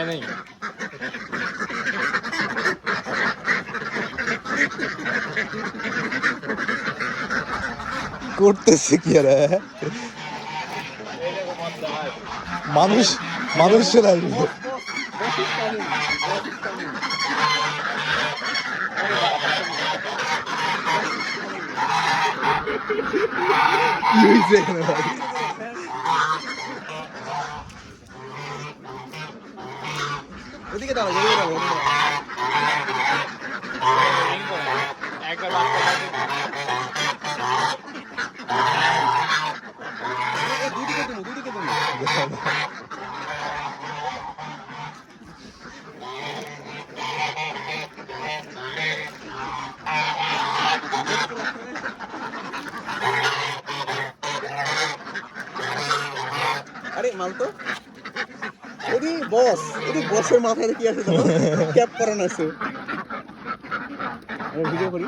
নেই করতেছে কি আর মানুষ মানুষ চলে আসবে কি হয়েছে এখানে ভাই ওদিকে দাও ওদিকে দাও একবার বাচ্চা দুদিকে তুমি আরে মাল তো এদি বসের মাথায় কি আছে ক্যাপ করানো আছে ভিডিও করি